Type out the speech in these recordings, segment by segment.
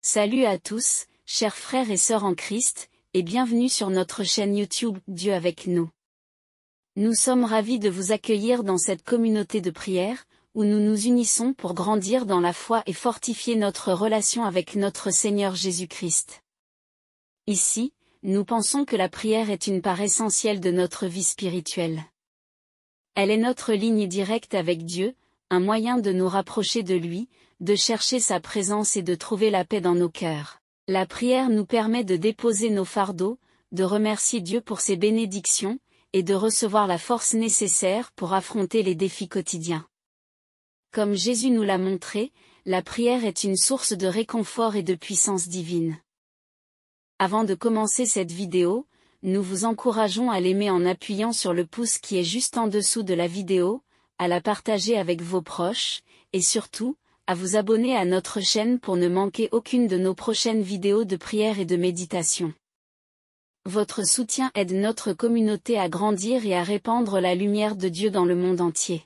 Salut à tous, chers frères et sœurs en Christ, et bienvenue sur notre chaîne YouTube Dieu avec nous. Nous sommes ravis de vous accueillir dans cette communauté de prière, où nous nous unissons pour grandir dans la foi et fortifier notre relation avec notre Seigneur Jésus-Christ. Ici, nous pensons que la prière est une part essentielle de notre vie spirituelle. Elle est notre ligne directe avec Dieu, un moyen de nous rapprocher de lui, de chercher sa présence et de trouver la paix dans nos cœurs. La prière nous permet de déposer nos fardeaux, de remercier Dieu pour ses bénédictions, et de recevoir la force nécessaire pour affronter les défis quotidiens. Comme Jésus nous l'a montré, la prière est une source de réconfort et de puissance divine. Avant de commencer cette vidéo, nous vous encourageons à l'aimer en appuyant sur le pouce qui est juste en dessous de la vidéo, à la partager avec vos proches, et surtout, à vous abonner à notre chaîne pour ne manquer aucune de nos prochaines vidéos de prière et de méditation. Votre soutien aide notre communauté à grandir et à répandre la lumière de Dieu dans le monde entier.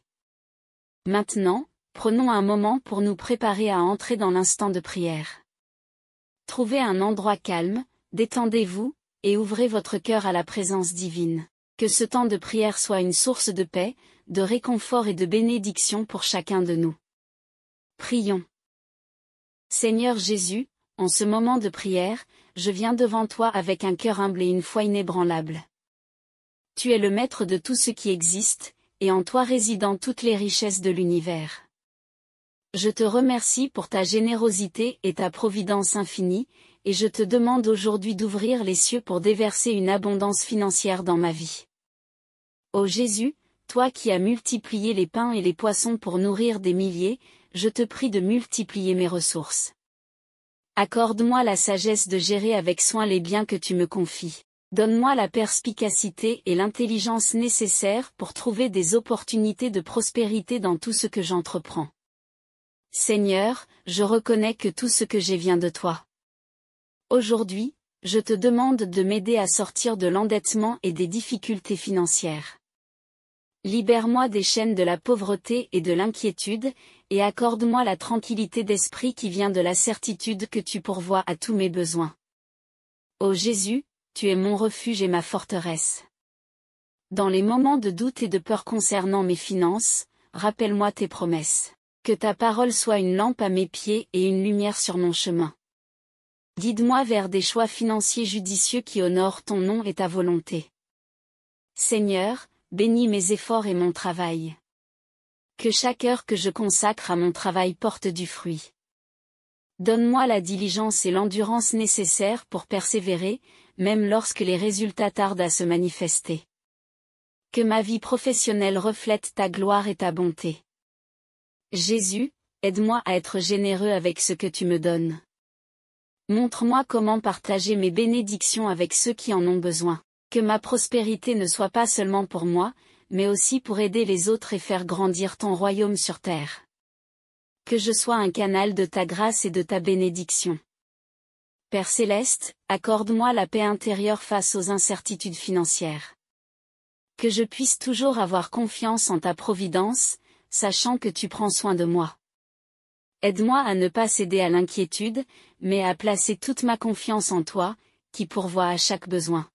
Maintenant, prenons un moment pour nous préparer à entrer dans l'instant de prière. Trouvez un endroit calme, détendez-vous, et ouvrez votre cœur à la présence divine. Que ce temps de prière soit une source de paix, de réconfort et de bénédiction pour chacun de nous. Prions. Seigneur Jésus, en ce moment de prière, je viens devant toi avec un cœur humble et une foi inébranlable. Tu es le maître de tout ce qui existe, et en toi résident toutes les richesses de l'univers. Je te remercie pour ta générosité et ta providence infinie, et je te demande aujourd'hui d'ouvrir les cieux pour déverser une abondance financière dans ma vie. Ô Jésus, toi qui as multiplié les pains et les poissons pour nourrir des milliers, je te prie de multiplier mes ressources. Accorde-moi la sagesse de gérer avec soin les biens que tu me confies. Donne-moi la perspicacité et l'intelligence nécessaires pour trouver des opportunités de prospérité dans tout ce que j'entreprends. Seigneur, je reconnais que tout ce que j'ai vient de toi. Aujourd'hui, je te demande de m'aider à sortir de l'endettement et des difficultés financières. Libère-moi des chaînes de la pauvreté et de l'inquiétude, et accorde-moi la tranquillité d'esprit qui vient de la certitude que tu pourvois à tous mes besoins. Ô Jésus, tu es mon refuge et ma forteresse. Dans les moments de doute et de peur concernant mes finances, rappelle-moi tes promesses. Que ta parole soit une lampe à mes pieds et une lumière sur mon chemin. Guide-moi vers des choix financiers judicieux qui honorent ton nom et ta volonté. Seigneur, bénis mes efforts et mon travail. Que chaque heure que je consacre à mon travail porte du fruit. Donne-moi la diligence et l'endurance nécessaires pour persévérer, même lorsque les résultats tardent à se manifester. Que ma vie professionnelle reflète ta gloire et ta bonté. Jésus, aide-moi à être généreux avec ce que tu me donnes. Montre-moi comment partager mes bénédictions avec ceux qui en ont besoin. Que ma prospérité ne soit pas seulement pour moi, mais aussi pour aider les autres et faire grandir ton royaume sur terre. Que je sois un canal de ta grâce et de ta bénédiction. Père céleste, accorde-moi la paix intérieure face aux incertitudes financières. Que je puisse toujours avoir confiance en ta providence, sachant que tu prends soin de moi. Aide-moi à ne pas céder à l'inquiétude, mais à placer toute ma confiance en toi, qui pourvoit à chaque besoin.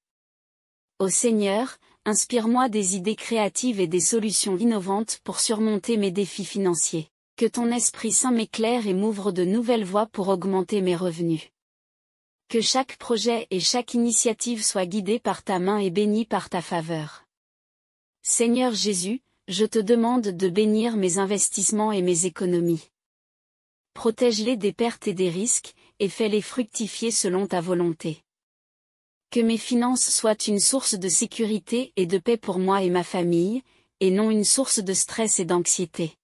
Ô Seigneur, inspire-moi des idées créatives et des solutions innovantes pour surmonter mes défis financiers. Que ton Esprit Saint m'éclaire et m'ouvre de nouvelles voies pour augmenter mes revenus. Que chaque projet et chaque initiative soit guidée par ta main et bénie par ta faveur. Seigneur Jésus, je te demande de bénir mes investissements et mes économies. Protège-les des pertes et des risques, et fais-les fructifier selon ta volonté. Que mes finances soient une source de sécurité et de paix pour moi et ma famille, et non une source de stress et d'anxiété.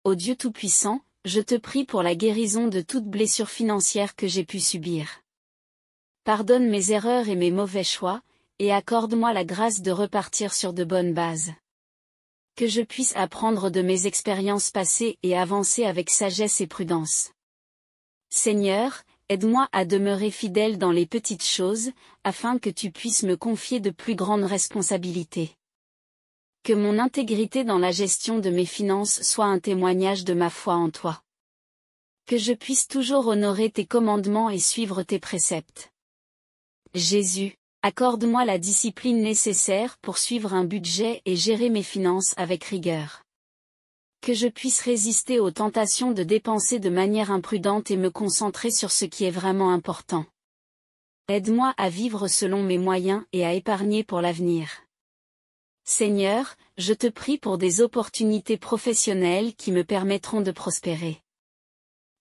Ô Dieu Tout-Puissant, je te prie pour la guérison de toute blessure financière que j'ai pu subir. Pardonne mes erreurs et mes mauvais choix, et accorde-moi la grâce de repartir sur de bonnes bases. Que je puisse apprendre de mes expériences passées et avancer avec sagesse et prudence. Seigneur, aide-moi à demeurer fidèle dans les petites choses, afin que tu puisses me confier de plus grandes responsabilités. Que mon intégrité dans la gestion de mes finances soit un témoignage de ma foi en toi. Que je puisse toujours honorer tes commandements et suivre tes préceptes. Jésus, accorde-moi la discipline nécessaire pour suivre un budget et gérer mes finances avec rigueur. Que je puisse résister aux tentations de dépenser de manière imprudente et me concentrer sur ce qui est vraiment important. Aide-moi à vivre selon mes moyens et à épargner pour l'avenir. Seigneur, je te prie pour des opportunités professionnelles qui me permettront de prospérer.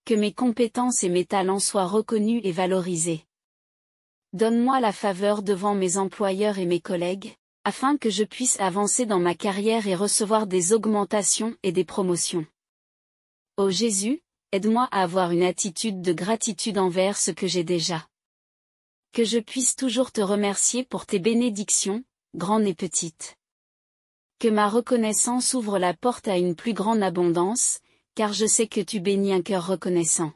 Que mes compétences et mes talents soient reconnus et valorisés. Donne-moi la faveur devant mes employeurs et mes collègues, afin que je puisse avancer dans ma carrière et recevoir des augmentations et des promotions. Ô Jésus, aide-moi à avoir une attitude de gratitude envers ce que j'ai déjà. Que je puisse toujours te remercier pour tes bénédictions, grandes et petites. Que ma reconnaissance ouvre la porte à une plus grande abondance, car je sais que tu bénis un cœur reconnaissant.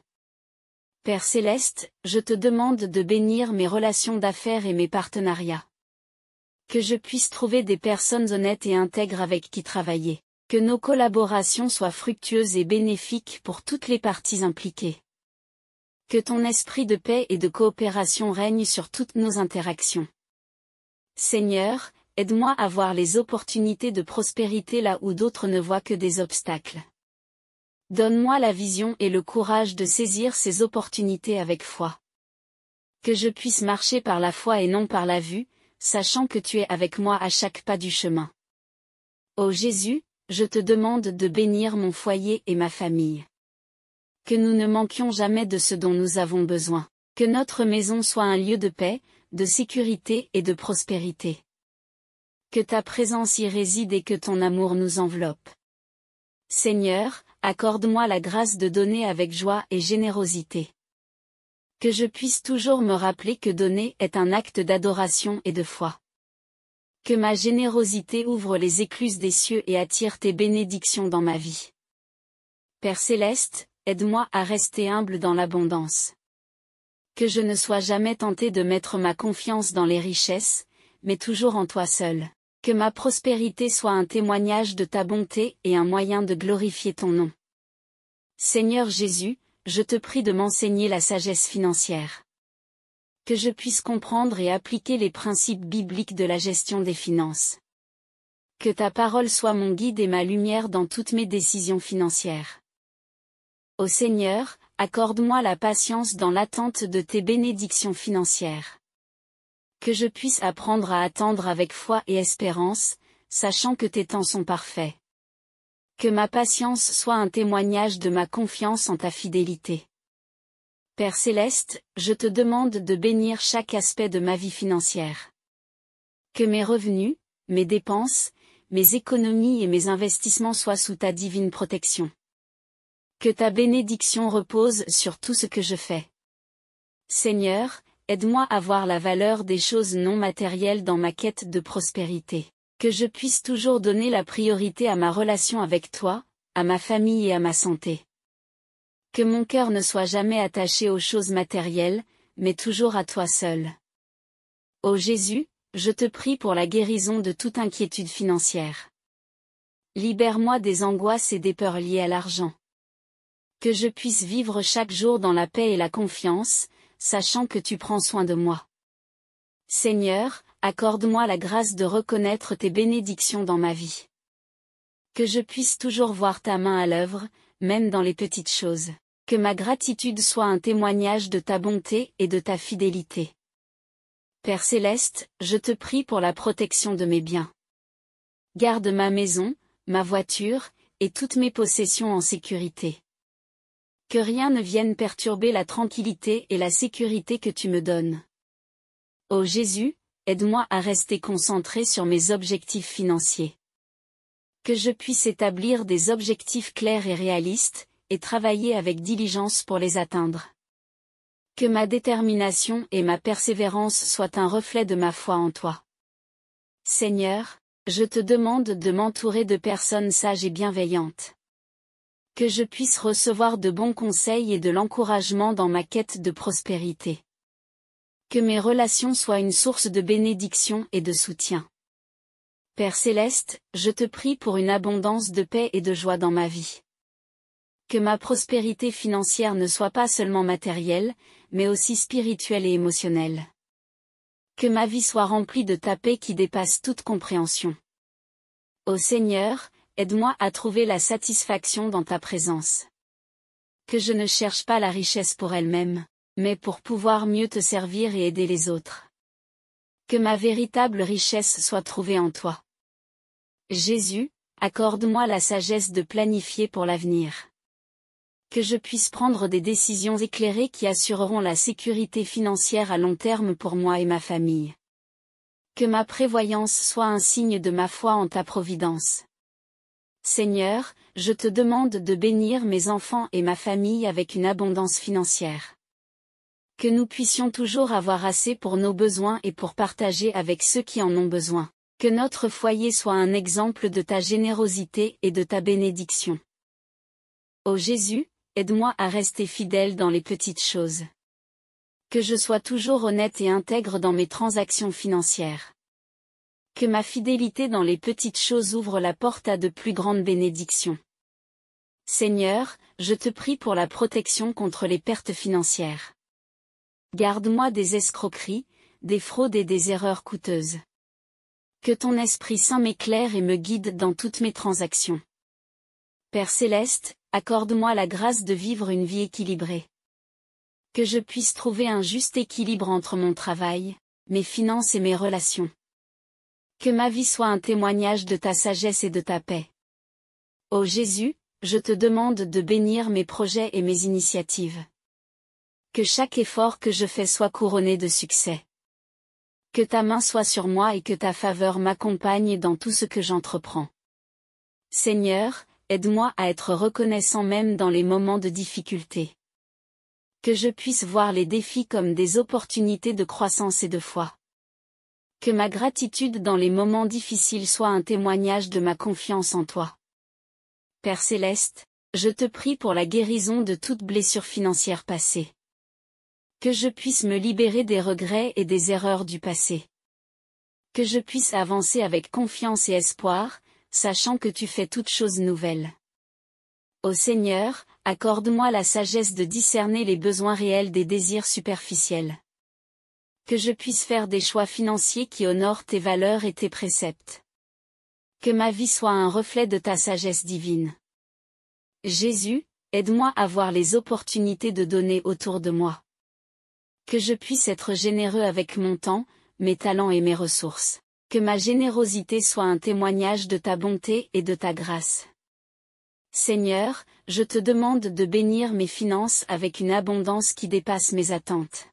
Père Céleste, je te demande de bénir mes relations d'affaires et mes partenariats. Que je puisse trouver des personnes honnêtes et intègres avec qui travailler. Que nos collaborations soient fructueuses et bénéfiques pour toutes les parties impliquées. Que ton esprit de paix et de coopération règne sur toutes nos interactions. Seigneur, aide-moi à voir les opportunités de prospérité là où d'autres ne voient que des obstacles. Donne-moi la vision et le courage de saisir ces opportunités avec foi. Que je puisse marcher par la foi et non par la vue, sachant que tu es avec moi à chaque pas du chemin. Ô Jésus, je te demande de bénir mon foyer et ma famille. Que nous ne manquions jamais de ce dont nous avons besoin. Que notre maison soit un lieu de paix, de sécurité et de prospérité. Que ta présence y réside et que ton amour nous enveloppe. Seigneur, accorde-moi la grâce de donner avec joie et générosité. Que je puisse toujours me rappeler que donner est un acte d'adoration et de foi. Que ma générosité ouvre les écluses des cieux et attire tes bénédictions dans ma vie. Père Céleste, aide-moi à rester humble dans l'abondance. Que je ne sois jamais tenté de mettre ma confiance dans les richesses, mais toujours en toi seul. Que ma prospérité soit un témoignage de ta bonté et un moyen de glorifier ton nom. Seigneur Jésus, je te prie de m'enseigner la sagesse financière. Que je puisse comprendre et appliquer les principes bibliques de la gestion des finances. Que ta parole soit mon guide et ma lumière dans toutes mes décisions financières. Ô Seigneur, accorde-moi la patience dans l'attente de tes bénédictions financières. Que je puisse apprendre à attendre avec foi et espérance, sachant que tes temps sont parfaits. Que ma patience soit un témoignage de ma confiance en ta fidélité. Père Céleste, je te demande de bénir chaque aspect de ma vie financière. Que mes revenus, mes dépenses, mes économies et mes investissements soient sous ta divine protection. Que ta bénédiction repose sur tout ce que je fais. Seigneur, aide-moi à voir la valeur des choses non matérielles dans ma quête de prospérité. Que je puisse toujours donner la priorité à ma relation avec toi, à ma famille et à ma santé. Que mon cœur ne soit jamais attaché aux choses matérielles, mais toujours à toi seul. Ô Jésus, je te prie pour la guérison de toute inquiétude financière. Libère-moi des angoisses et des peurs liées à l'argent. Que je puisse vivre chaque jour dans la paix et la confiance, sachant que tu prends soin de moi. Seigneur, accorde-moi la grâce de reconnaître tes bénédictions dans ma vie. Que je puisse toujours voir ta main à l'œuvre, même dans les petites choses. Que ma gratitude soit un témoignage de ta bonté et de ta fidélité. Père Céleste, je te prie pour la protection de mes biens. Garde ma maison, ma voiture, et toutes mes possessions en sécurité. Que rien ne vienne perturber la tranquillité et la sécurité que tu me donnes. Ô Jésus, aide-moi à rester concentré sur mes objectifs financiers. Que je puisse établir des objectifs clairs et réalistes, et travailler avec diligence pour les atteindre. Que ma détermination et ma persévérance soient un reflet de ma foi en toi. Seigneur, je te demande de m'entourer de personnes sages et bienveillantes. Que je puisse recevoir de bons conseils et de l'encouragement dans ma quête de prospérité. Que mes relations soient une source de bénédiction et de soutien. Père Céleste, je te prie pour une abondance de paix et de joie dans ma vie. Que ma prospérité financière ne soit pas seulement matérielle, mais aussi spirituelle et émotionnelle. Que ma vie soit remplie de ta paix qui dépasse toute compréhension. Ô Seigneur, aide-moi à trouver la satisfaction dans ta présence. Que je ne cherche pas la richesse pour elle-même, mais pour pouvoir mieux te servir et aider les autres. Que ma véritable richesse soit trouvée en toi. Jésus, accorde-moi la sagesse de planifier pour l'avenir. Que je puisse prendre des décisions éclairées qui assureront la sécurité financière à long terme pour moi et ma famille. Que ma prévoyance soit un signe de ma foi en ta providence. Seigneur, je te demande de bénir mes enfants et ma famille avec une abondance financière. Que nous puissions toujours avoir assez pour nos besoins et pour partager avec ceux qui en ont besoin. Que notre foyer soit un exemple de ta générosité et de ta bénédiction. Ô Jésus, aide-moi à rester fidèle dans les petites choses. Que je sois toujours honnête et intègre dans mes transactions financières. Que ma fidélité dans les petites choses ouvre la porte à de plus grandes bénédictions. Seigneur, je te prie pour la protection contre les pertes financières. Garde-moi des escroqueries, des fraudes et des erreurs coûteuses. Que ton Esprit Saint m'éclaire et me guide dans toutes mes transactions. Père Céleste, accorde-moi la grâce de vivre une vie équilibrée. Que je puisse trouver un juste équilibre entre mon travail, mes finances et mes relations. Que ma vie soit un témoignage de ta sagesse et de ta paix. Ô Jésus, je te demande de bénir mes projets et mes initiatives. Que chaque effort que je fais soit couronné de succès. Que ta main soit sur moi et que ta faveur m'accompagne dans tout ce que j'entreprends. Seigneur, aide-moi à être reconnaissant même dans les moments de difficulté. Que je puisse voir les défis comme des opportunités de croissance et de foi. Que ma gratitude dans les moments difficiles soit un témoignage de ma confiance en toi. Père Céleste, je te prie pour la guérison de toute blessure financière passée. Que je puisse me libérer des regrets et des erreurs du passé. Que je puisse avancer avec confiance et espoir, sachant que tu fais toutes choses nouvelles. Ô Seigneur, accorde-moi la sagesse de discerner les besoins réels des désirs superficiels. Que je puisse faire des choix financiers qui honorent tes valeurs et tes préceptes. Que ma vie soit un reflet de ta sagesse divine. Jésus, aide-moi à voir les opportunités de donner autour de moi. Que je puisse être généreux avec mon temps, mes talents et mes ressources. Que ma générosité soit un témoignage de ta bonté et de ta grâce. Seigneur, je te demande de bénir mes finances avec une abondance qui dépasse mes attentes.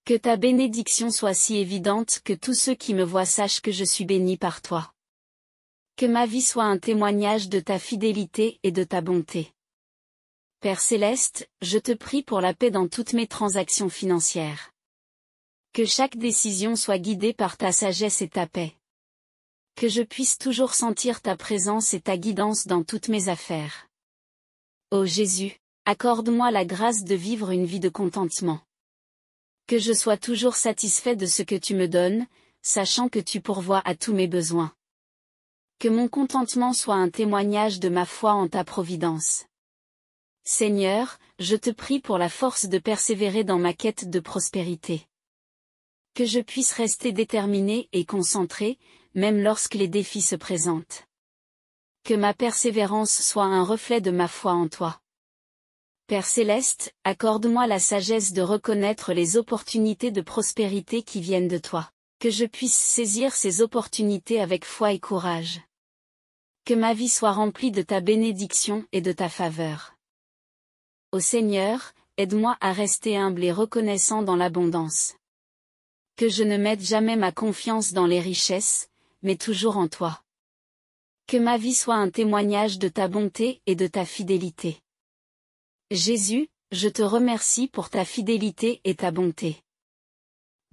Que ta bénédiction soit si évidente que tous ceux qui me voient sachent que je suis béni par toi. Que ma vie soit un témoignage de ta fidélité et de ta bonté. Père Céleste, je te prie pour la paix dans toutes mes transactions financières. Que chaque décision soit guidée par ta sagesse et ta paix. Que je puisse toujours sentir ta présence et ta guidance dans toutes mes affaires. Ô Jésus, accorde-moi la grâce de vivre une vie de contentement. Que je sois toujours satisfait de ce que tu me donnes, sachant que tu pourvois à tous mes besoins. Que mon contentement soit un témoignage de ma foi en ta providence. Seigneur, je te prie pour la force de persévérer dans ma quête de prospérité. Que je puisse rester déterminé et concentré, même lorsque les défis se présentent. Que ma persévérance soit un reflet de ma foi en toi. Père Céleste, accorde-moi la sagesse de reconnaître les opportunités de prospérité qui viennent de toi. Que je puisse saisir ces opportunités avec foi et courage. Que ma vie soit remplie de ta bénédiction et de ta faveur. Ô Seigneur, aide-moi à rester humble et reconnaissant dans l'abondance. Que je ne mette jamais ma confiance dans les richesses, mais toujours en toi. Que ma vie soit un témoignage de ta bonté et de ta fidélité. Jésus, je te remercie pour ta fidélité et ta bonté.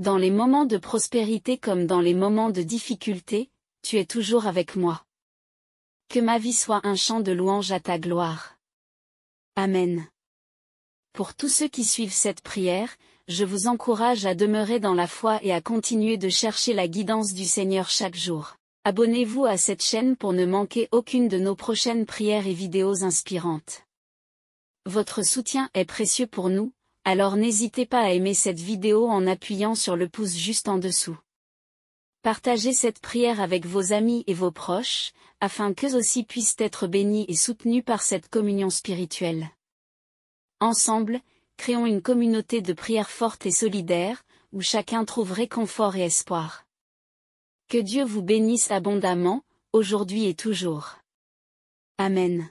Dans les moments de prospérité comme dans les moments de difficulté, tu es toujours avec moi. Que ma vie soit un chant de louange à ta gloire. Amen. Pour tous ceux qui suivent cette prière, je vous encourage à demeurer dans la foi et à continuer de chercher la guidance du Seigneur chaque jour. Abonnez-vous à cette chaîne pour ne manquer aucune de nos prochaines prières et vidéos inspirantes. Votre soutien est précieux pour nous, alors n'hésitez pas à aimer cette vidéo en appuyant sur le pouce juste en dessous. Partagez cette prière avec vos amis et vos proches, afin qu'eux aussi puissent être bénis et soutenus par cette communion spirituelle. Ensemble, créons une communauté de prière forte et solidaire, où chacun trouve réconfort et espoir. Que Dieu vous bénisse abondamment, aujourd'hui et toujours. Amen.